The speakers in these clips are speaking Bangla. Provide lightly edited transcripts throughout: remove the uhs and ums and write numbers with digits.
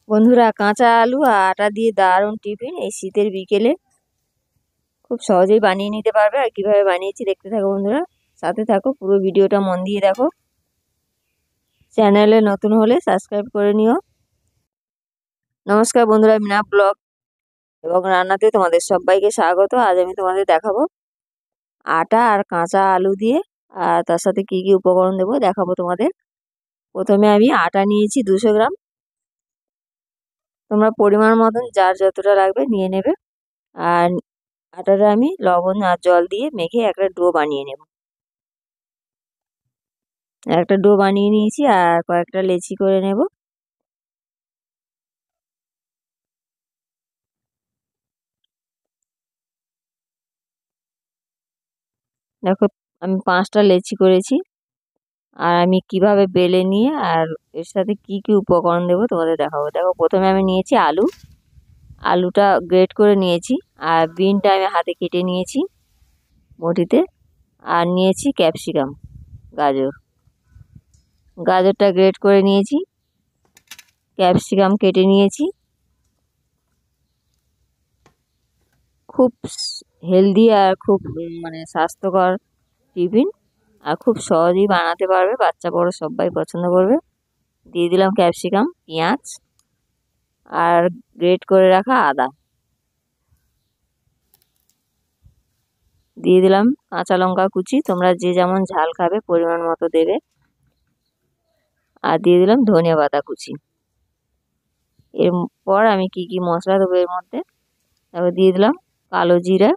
বন্ধুরা, কাঁচা আলু আর আটা দিয়ে দারুণ টিফিন এই শীতের বিকেলে খুব সহজেই বানিয়ে নিতে পারবে। আর কিভাবে বানিয়েছি দেখতে থাকো বন্ধুরা, সাথে থাকো, পুরো ভিডিওটা মন দিয়ে দেখো। চ্যানেলে নতুন হলে সাবস্ক্রাইব করে নিও। নমস্কার বন্ধুরা, মিনা ব্লগ এবং রান্নাতে তোমাদের সবাইকে স্বাগত। আজ আমি তোমাদের দেখাবো আটা আর কাঁচা আলু দিয়ে, আর তার সাথে কি কি উপকরণ দেবো দেখাবো তোমাদের। প্রথমে আমি আটা নিয়েছি 200 গ্রাম। তোমরা পরিমাণ মতন যার যতটা লাগবে নিয়ে নেবে। আর আটাটা আমি লবণ আর জল দিয়ে মেখে একটা ডো বানিয়ে নেব। একটা ডো বানিয়ে নিয়েছি আর কয়েকটা লেচি করে নেব। দেখো, আমি 5টা লেচি করেছি। আর আমি কিভাবে বেলে নিয়ে আর এর সাথে কি কি উপকরণ দেবো তোমাদের দেখাবো। দেখো, প্রথমে আমি নিয়েছি আলুটা গ্রেট করে নিয়েছি। আর বিনটা আমি হাতে কেটে নিয়েছি বটিতে। আর নিয়েছি ক্যাপসিকাম, গাজরটা গ্রেট করে নিয়েছি, ক্যাপসিকাম কেটে নিয়েছি। খুব হেলদি আর খুব স্বাস্থ্যকর টিফিন, আর খুব সহজেই বানাতে পারবে, বাচ্চা বড় সবাই পছন্দ করবে। দিয়ে দিলাম ক্যাপসিকাম, পেঁয়াজ আর গ্রেট করে রাখা আদা। দিয়ে দিলাম কাঁচা লঙ্কা কুচি, তোমরা যে যেমন ঝাল খাবে পরিমাণ মতো দেবে। আর দিয়ে দিলাম ধনিয়া পাতা কুচি। এরপর আমি কি কি মশলা দেবো এর মধ্যে, তারপর দিয়ে দিলাম কালো জিরা,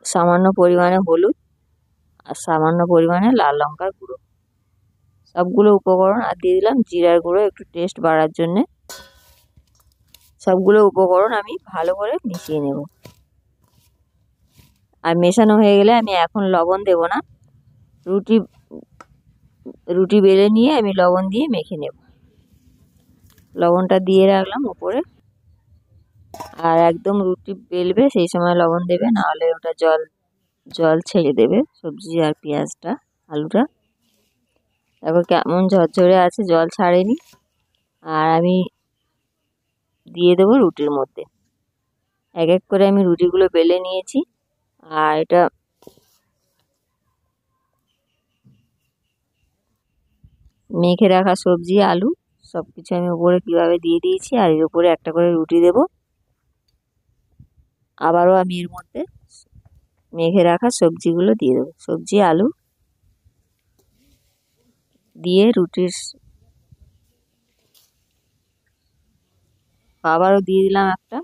সামান্য পরিমাণে হলুদ আর সামান্য পরিমাণে লাল লঙ্কার গুঁড়ো, সবগুলো উপকরণ। আর দিয়ে দিলাম জিরার গুঁড়ো একটু টেস্ট বাড়ার জন্যে। সবগুলো উপকরণ আমি ভালো করে মিশিয়ে নেব। আর মেশানো হয়ে গেলে আমি এখন লবণ দেব না, রুটি বেলে নিয়ে আমি লবণ দিয়ে মেখে নেব। লবণটা দিয়ে রাখলাম উপরে। আর একদম রুটি বেলবে সেই সময় লবণ দেবে, নাহলে ওটা জল ছেড়ে দেবে, সবজি আর পেঁয়াজটা, আলুটা। তারপর কেমন ঝরঝরে আছে, জল ছাড়েনি। আর আমি দিয়ে দেবো রুটির মধ্যে। এক এক করে আমি রুটিগুলো বেলে নিয়েছি। আর এটা মেখে রাখা সবজি, আলু সব কিছু আমি উপরে কীভাবে দিয়ে দিয়েছি। আর এর উপরে একটা করে রুটি দেব। আবারও আমি এর মধ্যে মেখে রাখা সবজিগুলো দিয়ে দেবো। সবজি আলু দিয়ে রুটির আবারও দিয়ে দিলাম একটা।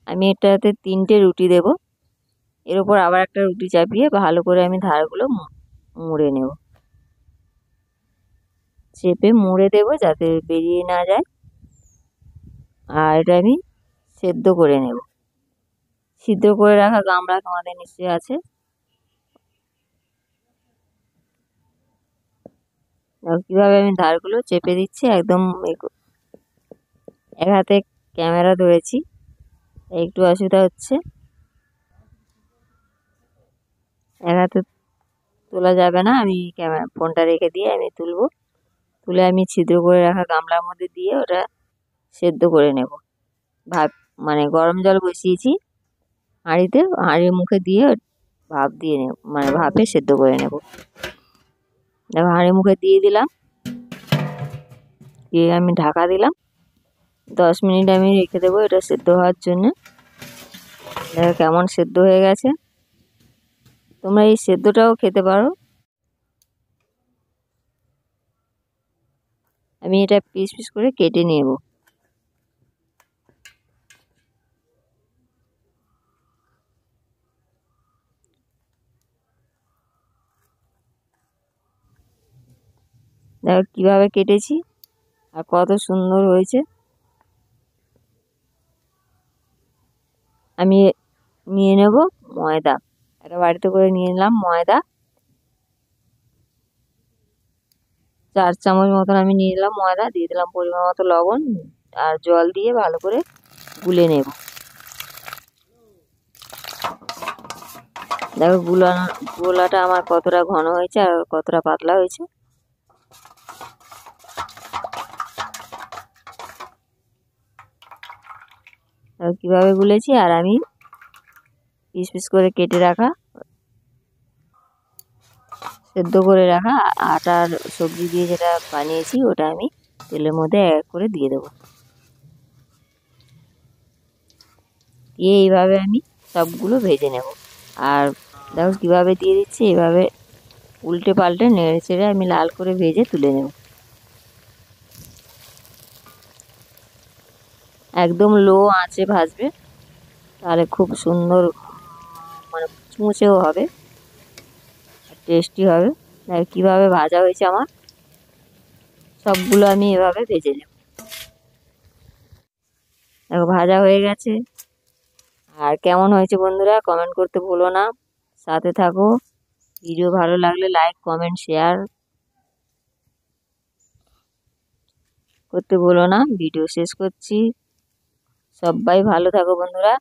আমি এটাতে 3টে রুটি দেব। এর উপর আবার একটা রুটি চাপিয়ে ভালো করে আমি ধারগুলো মুড়ে নেব। চেপে মুড়ে দেব যাতে বেরিয়ে না যায়। আর এটা আমি সেদ্ধ করে নেব। সিদ্ধ করে রাখা গামলা তোমাদের নিশ্চয়ই আছে। কিভাবে আমি ধারগুলো চেপে দিচ্ছি, একদম এক হাতে ক্যামেরা ধরেছি, একটু অসুবিধা হচ্ছে। এক হাতে তোলা যাবে না, আমি ফোনটা রেখে দিয়ে আমি তুলে আমি ছিদ্র করে রাখা গামলার মধ্যে দিয়ে ওটা সেদ্ধ করে নেব। গরম জল বসিয়েছি হাঁড়িতে, হাঁড়ির মুখে দিয়ে ভাপ দিয়ে নেব, ভাপে সেদ্ধ করে নেব। দেখো, হাঁড়ির মুখে দিয়ে দিলাম, দিয়ে আমি ঢাকা দিলাম। 10 মিনিট আমি রেখে দেবো এটা সেদ্ধ হওয়ার জন্যে। দেখো কেমন সেদ্ধ হয়ে গেছে। তোমরা এই সেদ্ধটাও খেতে পারো। আমি এটা পিস পিস করে কেটে নেব। দেখো কিভাবে কেটেছি আর কত সুন্দর হয়েছে। আমি নিয়ে নেব ময়দা, একটা বাড়িতে করে নিয়ে নিলাম ময়দা। 4 চামচ মতন আমি নিয়ে নিলাম ময়দা। দিয়ে দিলাম পরিমাণ মতো লবণ আর জল দিয়ে ভালো করে গুলে নেব। দেখো গোলাটা আমার কতটা ঘন হয়েছে আর কতটা পাতলা হয়েছে। কিভাবে গুলেছি। আর আমি পিস পিস করে কেটে রাখা, সেদ্ধ করে রাখা আটার সবজি দিয়ে যেটা বানিয়েছি ওটা আমি তেলের মধ্যে এক করে দিয়ে দেবো। দিয়ে এইভাবে আমি সবগুলো ভেজে নেব। আর দেখো কীভাবে দিয়ে দিচ্ছি, এইভাবে উল্টে পাল্টে নেড়ে চেড়ে আমি লাল করে ভেজে তুলে নেব। একদম লো আঁচে ভাজবে, তাহলে খুব সুন্দর মানে মুচমুচেও হবে, টেস্টি হবে। দেখো কীভাবে ভাজা হয়েছে আমার, সবগুলো আমি এভাবে ভেজে নেব। দেখো ভাজা হয়ে গেছে। আর কেমন হয়েছে বন্ধুরা কমেন্ট করতে ভুলো না, সাথে থাকো। ভিডিও ভালো লাগলে লাইক কমেন্ট শেয়ার করতে ভুলো না। ভিডিও শেষ করছি, সবাই ভালো থাকো বন্ধুরা।